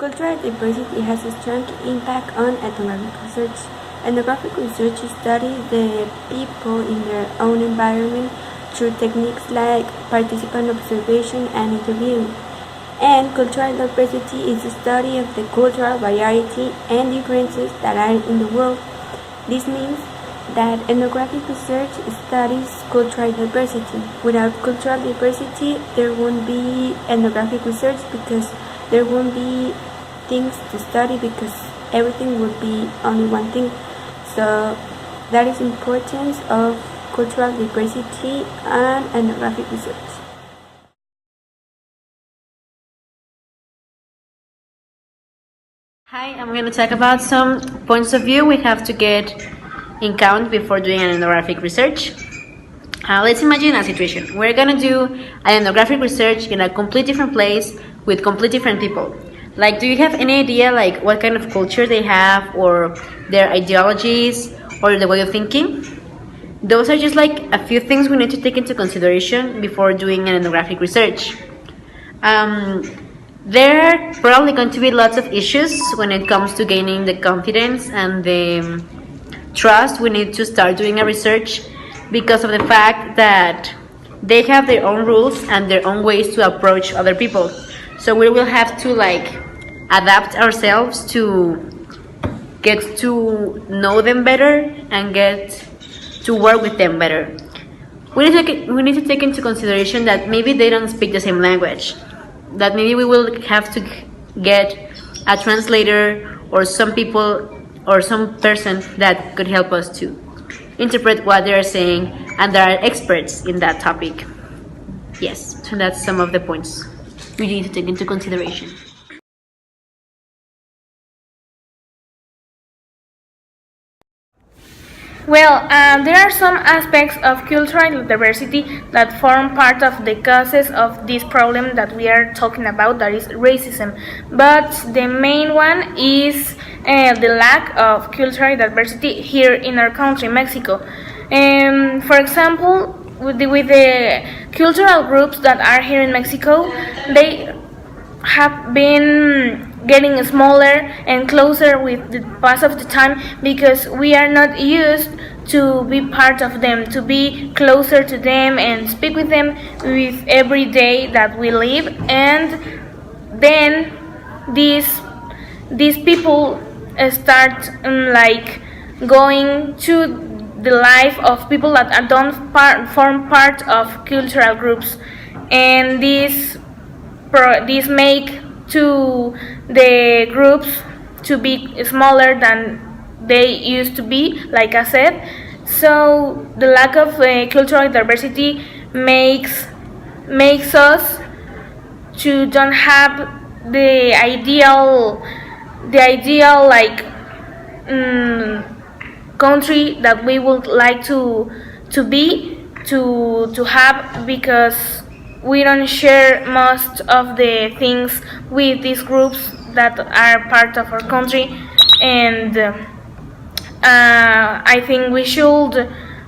Cultural diversity has a strong impact on ethnographic research. Ethnographic research studies the people in their own environment through techniques like participant observation and interviewing. And cultural diversity is the study of the cultural variety and differences that are in the world. This means that ethnographic research studies cultural diversity. Without cultural diversity, there won't be ethnographic research because there won't be things to study because everything would be only one thing. So that is the importance of cultural diversity and ethnographic research. Hi, I'm going to talk about some points of view we have to get in count before doing an ethnographic research. Let's imagine a situation. We're going to do an ethnographic research in a completely different place with completely different people. Like, do you have any idea like what kind of culture they have or their ideologies or the way of thinking? Those are just like a few things we need to take into consideration before doing an ethnographic research. There are probably going to be lots of issues when it comes to gaining the confidence and the trust we need to start doing a research because of the fact that they have their own rules and their own ways to approach other people. So we will have to like adapt ourselves to get to know them better and get to work with them better. We need to take into consideration that maybe they don't speak the same language, that maybe we will have to get a translator or some people or some person that could help us to interpret what they are saying, and there are experts in that topic. Yes, so that's some of the points we need to take into consideration. Well, there are some aspects of cultural diversity that form part of the causes of this problem that we are talking about, that is racism. But the main one is the lack of cultural diversity here in our country, Mexico. For example, with the cultural groups that are here in Mexico, they have been getting smaller and closer with the pass of the time because we are not used to be part of them, to be closer to them and speak with them with every day that we live. And then these people start like going to the life of people that don't form part of cultural groups, and this make to the groups to be smaller than they used to be, like I said. So the lack of cultural diversity makes us to don't have the ideal like country that we would like to have, because we don't share most of the things with these groups that are part of our country. And I think we should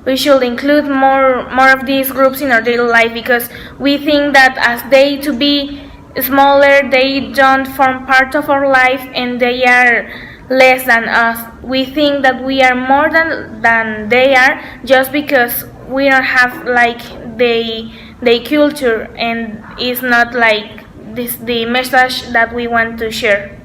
include more of these groups in our daily life, because we think that as they to be smaller, they don't form part of our life and they are less than us. We think that we are more than they are just because we don't have like the culture, and it's not like this the message that we want to share.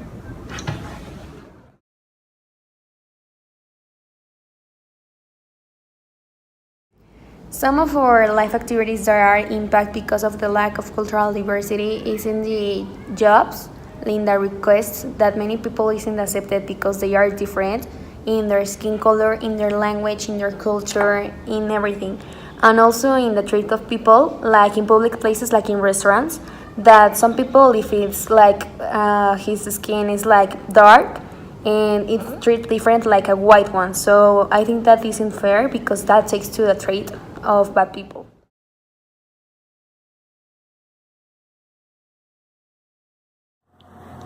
Some of our life activities that are impacted because of the lack of cultural diversity is in the jobs, in the requests that many people isn't accepted because they are different in their skin color, in their language, in their culture, in everything. And also in the treat of people, like in public places, like in restaurants, that some people, if it's like his skin is like dark, and it's treated different like a white one. So I think that isn't fair because that takes to the trait of bad people.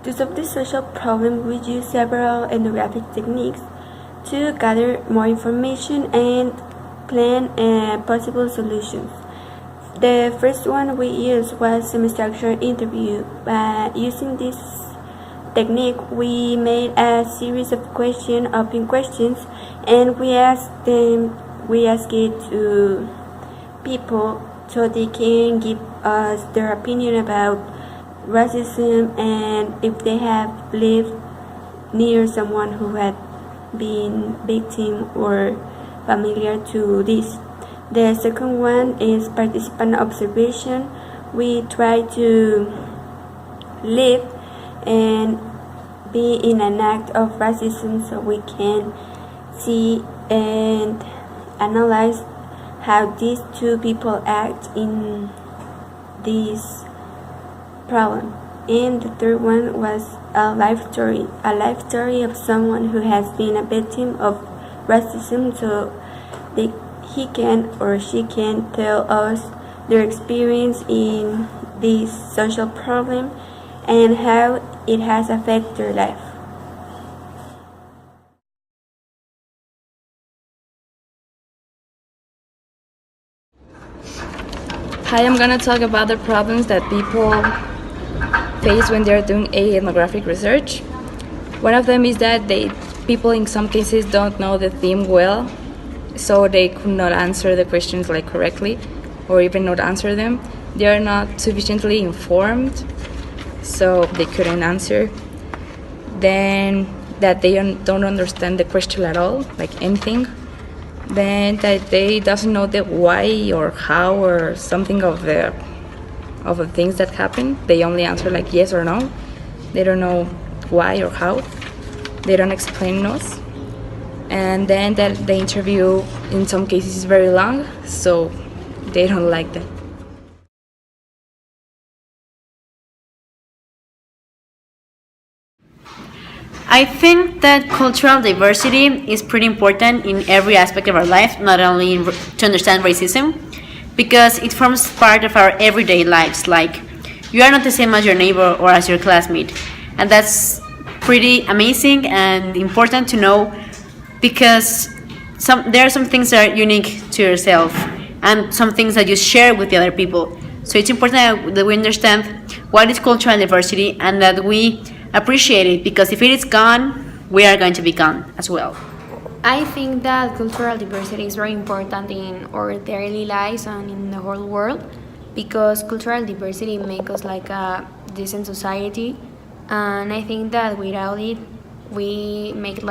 To solve this social problem, we use several ethnographic techniques to gather more information and plan possible solutions. The first one we used was semi-structured interview. By using this technique, we made a series of open questions, and we asked it to people so they can give us their opinion about racism and if they have lived near someone who had been victim or familiar to this. The second one is participant observation. We try to live and be in an act of racism so we can see and analyze how these two people act in this problem. And the third one was a life story of someone who has been a victim of racism, so he can or she can tell us their experience in this social problem and how it has affected their life. Hi, I'm gonna talk about the problems that people face when they're doing ethnographic research. One of them is that people in some cases don't know the theme well, so they could not answer the questions correctly, or even not answer them. They are not sufficiently informed, so they couldn't answer. Then that they don't understand the question at all, anything. Then that they doesn't know the why or how or something of the things that happen. They only answer yes or no. They don't know why or how. They don't explain us. And then that the interview in some cases is very long, so they don't like that. I think that cultural diversity is pretty important in every aspect of our life, not only to understand racism, because it forms part of our everyday lives. You are not the same as your neighbor or as your classmate, and that's pretty amazing and important to know, because there are some things that are unique to yourself and some things that you share with the other people. So it's important that we understand what is cultural diversity and that we appreciate it, because if it is gone, we are going to be gone as well. I think that cultural diversity is very important in our daily lives and in the whole world, because cultural diversity makes us a decent society, and I think that without it we make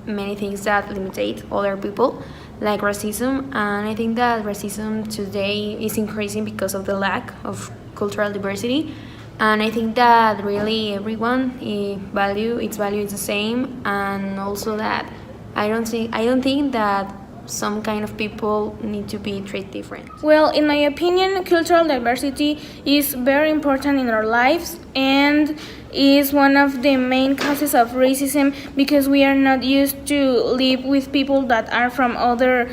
many things that limitate other people, like racism. And I think that racism today is increasing because of the lack of cultural diversity. And I think that really everyone its value is the same, and also that I don't think that some kind of people need to be treated different. Well, in my opinion, cultural diversity is very important in our lives and is one of the main causes of racism, because we are not used to live with people that are from other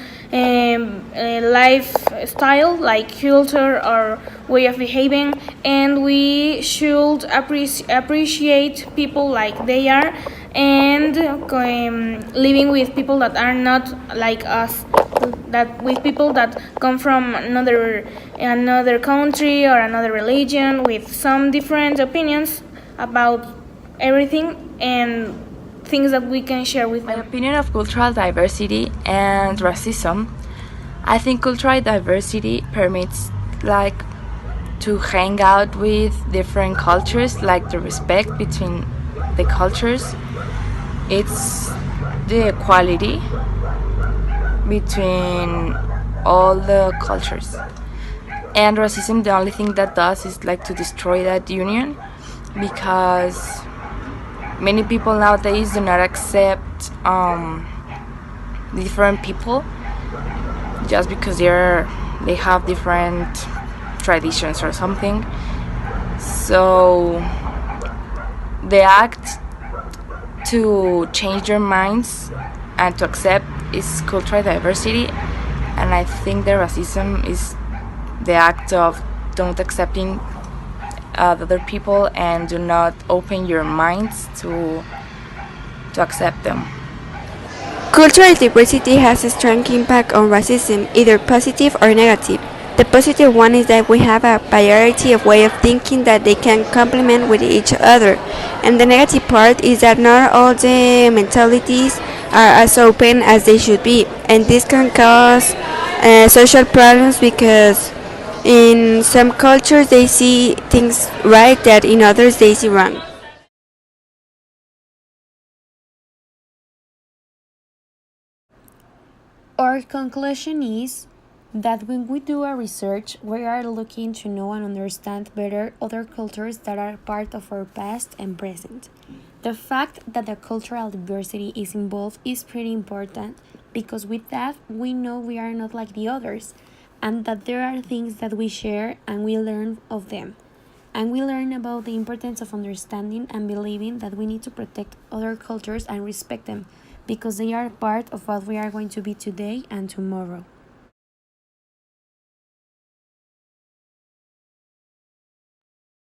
lifestyle, like culture or way of behaving, and we should appreciate people like they are, and living with people that are not like us, that with people that come from another country or another religion with some different opinions about everything and things that we can share with My them. opinion of cultural diversity and racism, I think cultural diversity permits to hang out with different cultures, the respect between the cultures. It's the equality between all the cultures. And racism, the only thing that does is to destroy that union, because many people nowadays do not accept different people just because they have different traditions or something. So the act to change their minds and to accept is cultural diversity, and I think the racism is the act of don't accepting other people and do not open your minds to accept them. Cultural diversity has a strong impact on racism, either positive or negative. The positive one is that we have a variety of way of thinking that they can complement with each other. And the negative part is that not all the mentalities are as open as they should be. And this can cause social problems because in some cultures they see things right that in others they see wrong. Our conclusion is that when we do a research, we are looking to know and understand better other cultures that are part of our past and present. The fact that the cultural diversity is involved is pretty important because with that we know we are not like the others and that there are things that we share and we learn of them. And we learn about the importance of understanding and believing that we need to protect other cultures and respect them because they are part of what we are going to be today and tomorrow.